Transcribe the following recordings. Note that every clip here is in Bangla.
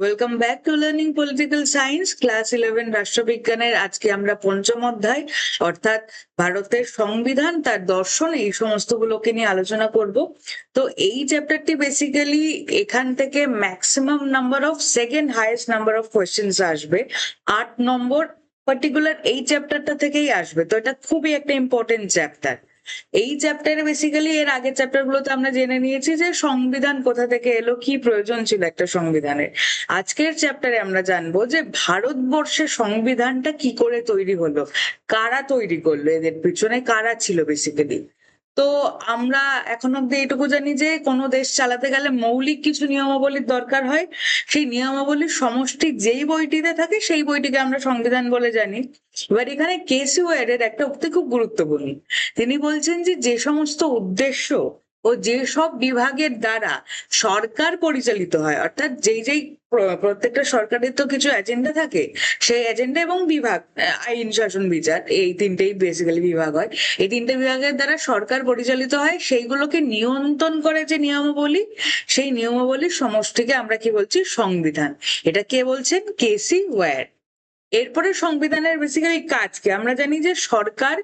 Welcome back to learning political science class 11 রাষ্ট্রবিজ্ঞানের। আজকে আমরা পঞ্চম অধ্যায় অর্থাৎ ভারতের সংবিধান, তার দর্শন, এই সমস্তগুলোকে নিয়ে আলোচনা করব। তো এই চ্যাপ্টারটি বেসিক্যালি এখান থেকে maximum number of second highest number of questions আসবে। 8 নম্বর পার্টিকুলার এই চ্যাপ্টারটা থেকেই আসবে। তো এটা খুবই একটা ইম্পর্টেন্ট চ্যাপ্টার। এই চ্যাপ্টারে বেসিক্যালি এর আগের চ্যাপ্টার গুলোতে আমরা জেনে নিয়েছি যে সংবিধান কোথা থেকে এলো, কি প্রয়োজন ছিল একটা সংবিধানের। আজকের চ্যাপ্টারে আমরা জানবো যে ভারতবর্ষের সংবিধানটা কি করে তৈরি হলো, কারা তৈরি করলো, এদের পিছনে কারা ছিল বেসিক্যালি। তো আমরা এখন অব্দি এইটুকু জানি যে কোনো দেশ চালাতে গেলে মৌলিক কিছু নিয়মাবলীর দরকার হয়। সেই নিয়মাবলীর সমষ্টি যেই বইটিতে থাকে সেই বইটিকে আমরা সংবিধান বলে জানি। এবার এখানে কেসি ওয়ারের একটা উক্তি খুব গুরুত্বপূর্ণ। তিনি বলছেন যে যে সমস্ত উদ্দেশ্য ও যেসব বিভাগের দ্বারা সরকার পরিচালিত হয়, অর্থাৎ যেই প্রত্যেকটা সরকারের তো কিছু এজেন্ডা থাকে, সেই এজেন্ডা এবং বিভাগ, আইন শাসন বিচার, এই তিনটেই বেসিক্যালি বিভাগ হয়। এই তিনটে বিভাগের দ্বারা সরকার পরিচালিত হয়, সেইগুলোকে নিয়ন্ত্রণ করে যে নিয়মাবলী, সেই নিয়মাবলীর সমষ্টিকে আমরা কি বলছি? সংবিধান। এটা কে বলছেন? কেসি ওয়্যার। এরপরে সংবিধানের বেসিক্যালি কাজ কি আমরা জানি যে সরকার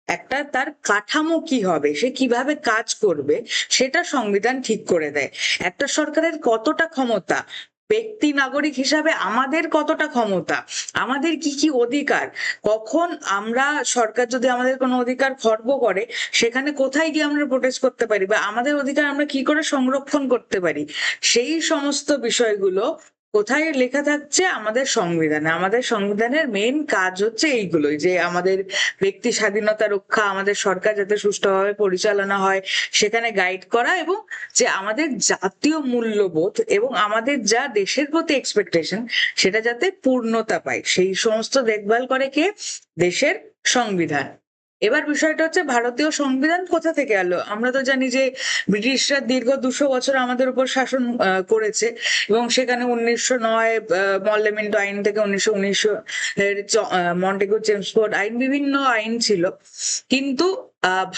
একটা তার কাঠামো কি হবে, সে কিভাবে কাজ করবে, সেটা সংবিধান ঠিক করে দেয়। একটা সরকারের কতটা ক্ষমতা, ব্যক্তি নাগরিক হিসাবে আমাদের কতটা ক্ষমতা, আমাদের কি কি অধিকার, কখন আমরা সরকার যদি আমাদের কোনো অধিকার খর্ব করে সেখানে কোথায় গিয়ে আমরা প্রোটেস্ট করতে পারি, বা আমাদের অধিকার আমরা কি করে সংরক্ষণ করতে পারি, সেই সমস্ত বিষয়গুলো কোথায় লেখা থাকছে? আমাদের সংবিধানে। আমাদের সংবিধানের মেইন কাজ হচ্ছে এইগুলোই, যে আমাদের ব্যক্তি স্বাধীনতা রক্ষা, আমাদের সরকার যাতে সুষ্ঠুভাবে পরিচালনা হয় সেখানে গাইড করা, এবং যে আমাদের জাতীয় মূল্যবোধ এবং আমাদের যা দেশের প্রতি এক্সপেকটেশন সেটা যাতে পূর্ণতা পায়, সেই সমস্ত দেখভাল করে কে? দেশের সংবিধান। এবার বিষয়টা হচ্ছে ভারতীয় সংবিধান কোথা থেকে এলো। আমরা তো জানি যে ব্রিটিশরা দীর্ঘ 200 বছর আমাদের উপর শাসন করেছে, এবং সেখানে 1909 মল্লেমেন্টো আইন থেকে 1919 এর মন্টেগু চেমসফোর্ড আইন, বিভিন্ন আইন ছিল। কিন্তু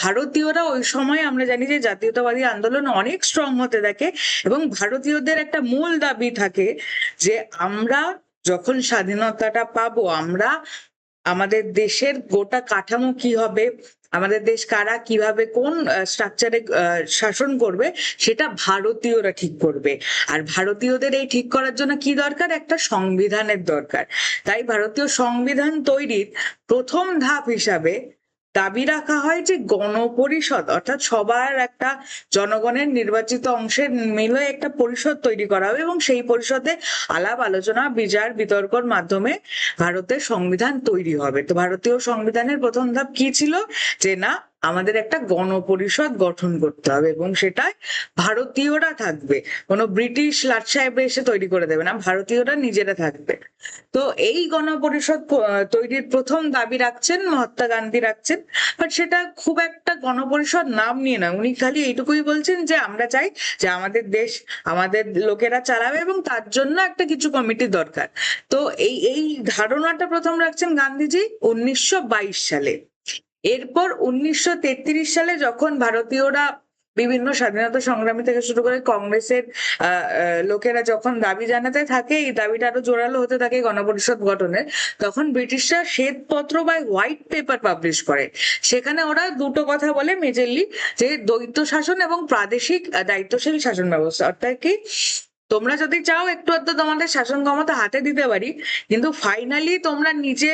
ভারতীয়রা ওই সময় আমরা জানি যে জাতীয়তাবাদী আন্দোলন অনেক স্ট্রং হতে থাকে, এবং ভারতীয়দের একটা মূল দাবি থাকে যে আমরা যখন স্বাধীনতাটা পাবো, আমরা আমাদের দেশের গোটা কাঠামো কি হবে, আমাদের দেশ কারা কিভাবে কোন স্ট্রাকচারে শাসন করবে, সেটা ভারতীয়রা ঠিক করবে। আর ভারতীয়দের এই ঠিক করার জন্য কি দরকার? একটা সংবিধানের দরকার। তাই ভারতীয় সংবিধান তৈরির প্রথম ধাপ হিসাবে দাবি রাখা হয় যে গণপরিষদ, অর্থাৎ সবার একটা জনগণের নির্বাচিত অংশের মিলে একটা পরিষদ তৈরি করা হবে, এবং সেই পরিষদে আলাপ আলোচনা বিচার বিতর্কর মাধ্যমে ভারতের সংবিধান তৈরি হবে। তো ভারতীয় সংবিধানের প্রথম ধাপ কি ছিল? যে না, আমাদের একটা গণপরিষদ গঠন করতে হবে, এবং সেটা ভারতীয়রা থাকবে, কোনো ব্রিটিশ লাট সাহেব এসে তৈরি করে দেবে না, ভারতীয়রা নিজেরা থাকবে। তো এই গণপরিষদ তৈরির প্রথম দাবি রাখছেন মহাত্মা গান্ধী, রাখছেন। বাট সেটা খুব একটা গণপরিষদ নাম নিয়ে না, উনি খালি এইটুকুই বলছেন যে আমরা চাই যে আমাদের দেশ আমাদের লোকেরা চালাবে, এবং তার জন্য একটা কিছু কমিটি দরকার। তো এই এই ধারণাটা প্রথম রাখছেন গান্ধীজি 1922 সালে। এরপর 1933 সালে যখন ভারতীয়রা বিভিন্ন স্বাধীনতা সংগ্রামী থেকে শুরু করে কংগ্রেসের লোকেরা যখন দাবি জানাতে থাকে, এই দাবিটা আরো জোরালো হতে থাকে গণপরিষদ গঠনের, তখন ব্রিটিশরা শ্বেতপত্র বা হোয়াইট পেপার পাবলিশ করে। সেখানে ওরা দুটো কথা বলে মেজরলি, যে দ্বৈত শাসন এবং প্রাদেশিক দায়িত্বশীল শাসন ব্যবস্থা। অর্থাৎ কি, তোমরা যদি চাও একটু আধটু তোমাদের শাসন ক্ষমতা হাতে দিতে পারি, কিন্তু ফাইনালি তোমরা নিজে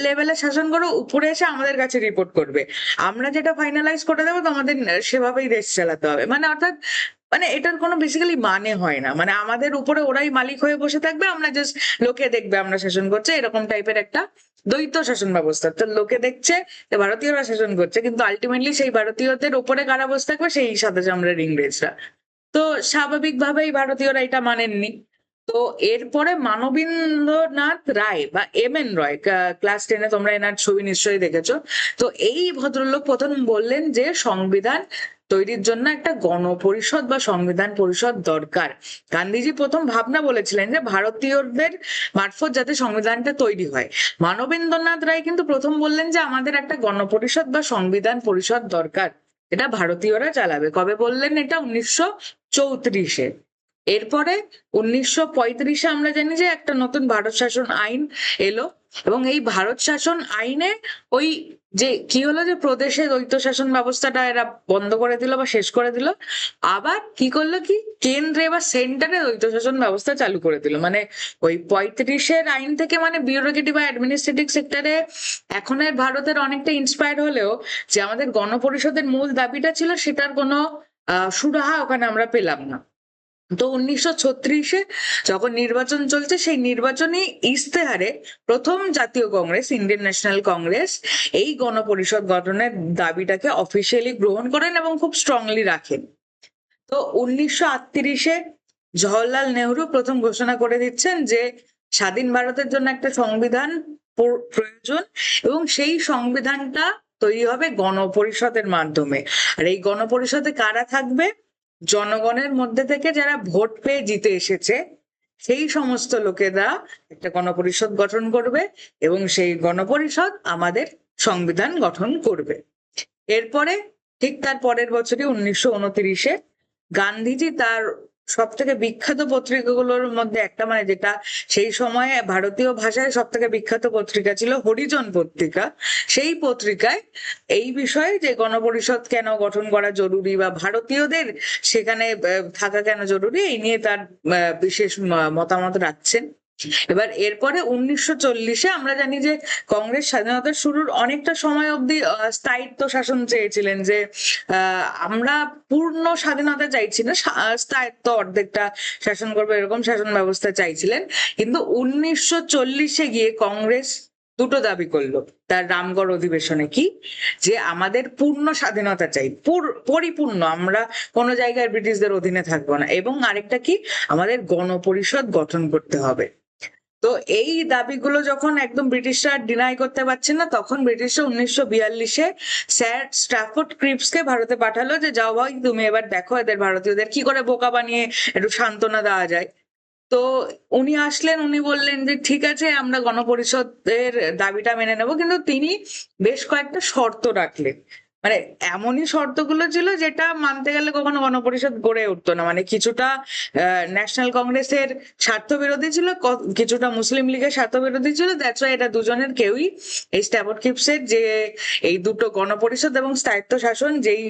লেভেলে শাসন করো, উপরে এসে আমাদের কাছে রিপোর্ট করবে, আমরা যেটা ফাইনালাইজ করে দেবো তোমাদের সেভাবেই দেশ চালাতে হবে। মানে অর্থাৎ মানে এটার কোনো বেসিক্যালি মানে হয় না, মানে আমাদের উপরে ওরাই মালিক হয়ে বসে থাকবে, আমরা জাস্ট লোকে দেখবে আমরা শাসন করছে, এরকম টাইপের একটা দ্বৈত শাসন ব্যবস্থা। তো লোকে দেখছে যে ভারতীয়রা শাসন করছে, কিন্তু আলটিমেটলি সেই ভারতীয়দের উপরে কারা বসে থাকবে? সেই সাথে আমরা ইংরেজরা। তো স্বাভাবিকভাবেই ভারতীয়রা এটা মানেননি। তো এরপরে মানবেন্দ্রনাথ রায় বা এম.এন. রয়, ক্লাস 10-এ তোমরা এনার ছবি নিশ্চয়ই দেখেছো। তো এই ভদ্রলোক প্রথম বললেন যে সংবিধান তৈরির জন্য একটা গণপরিষদ বা সংবিধান পরিষদ দরকার। গান্ধীজি প্রথম ভাবনা বলেছিলেন যে ভারতীয়দের মারফত যাতে সংবিধানটা তৈরি হয়। মানবেন্দ্রনাথ রায় কিন্তু প্রথম বললেন যে আমাদের একটা গণপরিষদ বা সংবিধান পরিষদ দরকার, এটা ভারতীয়রা চালাবে। কবে বললেন এটা? 1934-এ। এরপরে 1935-এ আমরা জানি যে একটা নতুন ভারত শাসন আইন এলো, এবং এই ভারত শাসন আইনে ওই যে কি হলো যে প্রদেশে দ্বৈত শাসন ব্যবস্থাটা এরা বন্ধ করে দিল বা শেষ করে দিল, আবার কি করলো কি কেন্দ্রে বা সেন্টারে দ্বৈত শাসন ব্যবস্থা চালু করে দিল। মানে ওই 35-এর আইন থেকে মানে বিউরোক্রেটিক বা অ্যাডমিনিস্ট্রেটিভ সেক্টরে এখনের ভারতের অনেকটা ইন্সপায়ার হলেও যে আমাদের গণপরিষদের মূল দাবিটা ছিল সেটার কোনো সুরাহা ওখানে আমরা পেলাম না। তো 1936-এ যখন নির্বাচন চলছে, সেই নির্বাচনী ইস্তেহারে প্রথম জাতীয় কংগ্রেস, ইন্ডিয়ান ন্যাশনাল কংগ্রেস, এই গণপরিষদ গঠনের দাবিটাকে অফিসিয়ালি গ্রহণ করেন এবং খুব স্ট্রংলি রাখেন। তো 1938-এ জওহরলাল নেহরু প্রথম ঘোষণা করে দিচ্ছেন যে স্বাধীন ভারতের জন্য একটা সংবিধান প্রয়োজন, এবং সেই সংবিধানটা তৈরি হবে গণপরিষদের মাধ্যমে। আর এই গণপরিষদে কারা থাকবে? জনগণের মধ্যে থেকে যারা ভোট পেয়ে জিতে এসেছে সেই সমস্ত লোকেরা একটা গণপরিষদ গঠন করবে, এবং সেই গণপরিষদ আমাদের সংবিধান গঠন করবে। এরপরে ঠিক তার পরের বছরই 1929-এ গান্ধীজি তার সব থেকে বিখ্যাত পত্রিকাগুলোর মধ্যে একটা, মানে যেটা সেই সময়ে ভারতীয় ভাষায় সব থেকে বিখ্যাত পত্রিকা ছিল, হরিজন পত্রিকা, সেই পত্রিকায় এই বিষয়ে যে গণপরিষদ কেন গঠন করা জরুরি বা ভারতীয়দের সেখানে থাকা কেন জরুরি, এই নিয়ে তার বিশেষ মতামত রাখছেন। এবার এরপরে 1940-এ আমরা জানি যে কংগ্রেস স্বাধীনতার শুরুর অনেকটা সময় অব্দি স্থায়িত্ব শাসন চেয়েছিলেন, যে আমরা পূর্ণ স্বাধীনতা চাইছি না, স্থায়িত্ব অর্ধেকটা শাসন করবে এরকম শাসন ব্যবস্থা চাইছিলেন। কিন্তু 1940-এ গিয়ে কংগ্রেস দুটো দাবি করলো তার রামগড় অধিবেশনে, কি যে আমাদের পূর্ণ স্বাধীনতা চাই, পরিপূর্ণ, আমরা কোনো জায়গায় ব্রিটিশদের অধীনে থাকবো না, এবং আরেকটা কি আমাদের গণপরিষদ গঠন করতে হবে। তো এই দাবিগুলো যখন একদম ব্রিটিশরা ডিনাই করতে পারছেন না, তখন ব্রিটিশরা 1942-এ স্যার স্ট্র্যাফোর্ড ক্রিপসকে ভারতে পাঠালো যে যাও ভাই তুমি এবার দেখো এদের ভারতীয়দের কি করে বোকা বানিয়ে একটু সান্ত্বনা দেওয়া যায়। তো উনি আসলেন, উনি বললেন যে ঠিক আছে আমরা গণপরিষদের দাবিটা মেনে নেব, কিন্তু তিনি বেশ কয়েকটা শর্ত রাখলেন। মানে এমনই শর্তগুলো ছিল যেটা মানতে গেলে কখনো গণপরিষদ গড়ে উঠতো না। মানে কিছুটা ন্যাশনাল কংগ্রেসের স্বার্থ বিরোধী ছিল, কিছুটা মুসলিম লীগের স্বার্থ বিরোধী ছিল। দ্যাটস ওয়াই এটা দুজনের কেউই, এই স্ট্যাফোর্ড ক্রিপসের যে এই দুটো গণপরিষদ এবং স্থায়িত্ব শাসন যেই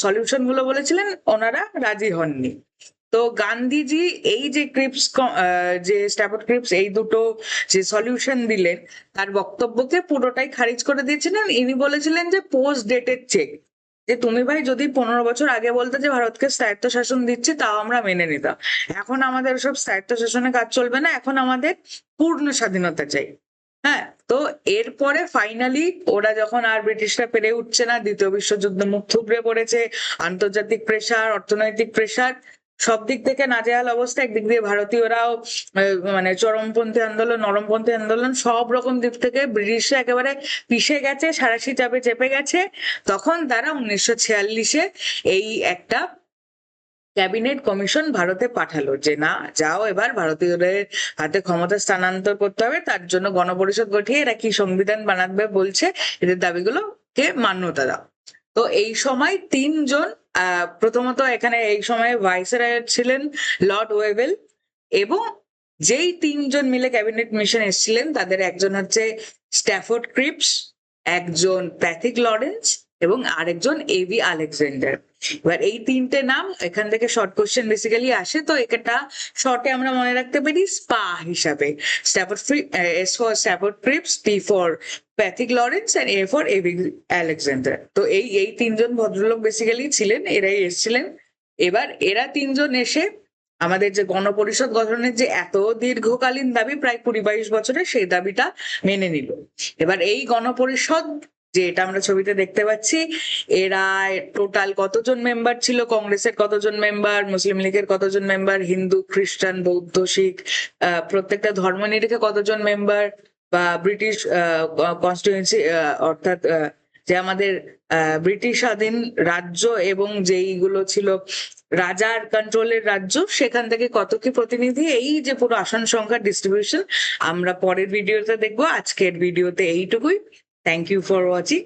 সলিউশন গুলো বলেছিলেন, ওনারা রাজি হননি। তো গান্ধীজি এই যে ক্রিপস, যে স্ট্যাফোর্ড ক্রিপস এই দুটো যে সলিউশন দিলেন, তার বক্তব্যকে পুরোটাই খারিজ করে দিয়েছিলেন। ইনি বলেছিলেন যে পোস্ট ডেটেড চেক, যে তুমি ভাই যদি 15 বছর আগে বলতে যে ভারতকে স্থায়িত্ব শাসন দিচ্ছে, তাও আমরা মেনে নিতাম। এখন আমাদের সব স্থায়িত্ব শাসনে কাজ চলবে না, এখন আমাদের পূর্ণ স্বাধীনতা চাই। হ্যাঁ, তো এরপরে ফাইনালি ওরা যখন আর ব্রিটিশরা পেরে উঠছে না, দ্বিতীয় বিশ্বযুদ্ধ মুখ থুবড়ে পড়েছে, আন্তর্জাতিক প্রেসার, অর্থনৈতিক প্রেসার, সব দিক থেকে নাজেহাল অবস্থা। একদিক দিয়ে ভারতীয়রাও মানে চরমপন্থী আন্দোলন, নরমপন্থী আন্দোলন, সব রকম দিক থেকে ব্রিটিশরা একেবারে পিষে গেছে, সাঁড়াশি চাপে চেপে গেছে। তখন তারা 1946-এ এই একটা ক্যাবিনেট কমিশন ভারতে পাঠালো যে না যাও, এবার ভারতীয়দের হাতে ক্ষমতা স্থানান্তর করতে হবে, তার জন্য গণপরিষদ গঠিয়ে এরা কি সংবিধান বানাবে বলছে, এদের দাবিগুলোকে মান্যতা দাও। তো এই সময় তিনজন, প্রথমত এখানে এই সময় ভাইসরয় ছিলেন লর্ড ওয়েভেল, এবং যেই তিনজন মিলে ক্যাবিনেট মিশন এসেছিলেন তাদের একজন হচ্ছে স্ট্যাফোর্ড ক্রিপস, একজন প্যাথিক লরেন্স, এবং আরেকজন এভি আলেকজান্ডার। এবার এই তিনটে নাম এখান থেকে শর্ট কোশ্চেন বেসিক্যালি আসে, তো এটা শর্টে আমরা মনে রাখতে পারি স্পা হিসাবে, S for Stafford Cripps, P for Pethick Lawrence, and A for AV Alexander. তো এই তিনজন ভদ্রলোক বেসিক্যালি ছিলেন, এরাই এসেছিলেন। এবার এরা তিনজন এসে আমাদের যে গণপরিষদ গঠনের যে এত দীর্ঘকালীন দাবি, প্রায় 20-22 বছরে, সেই দাবিটা মেনে নিল। এবার এই গণপরিষদ, যে এটা আমরা ছবিতে দেখতে পাচ্ছি, এরা টোটাল কতজন মেম্বার ছিল, কংগ্রেসের কতজন মেম্বার, মুসলিম লীগের কতজন মেম্বার, হিন্দু, খ্রিস্টান, বৌদ্ধ, শিখ, প্রত্যেকটা ধর্ম নিরিখে কতজন মেম্বার, বা ব্রিটিশ কনস্টিটিউয়েন্সি অর্থাৎ যে আমাদের ব্রিটিশ স্বাধীন রাজ্য এবং যেইগুলো ছিল রাজার কন্ট্রোলের রাজ্য, সেখান থেকে কত কি প্রতিনিধি, এই যে পুরো আসন সংখ্যার ডিস্ট্রিবিউশন আমরা পরের ভিডিওতে দেখবো। আজকের ভিডিওতে এইটুকুই। Thank you for watching.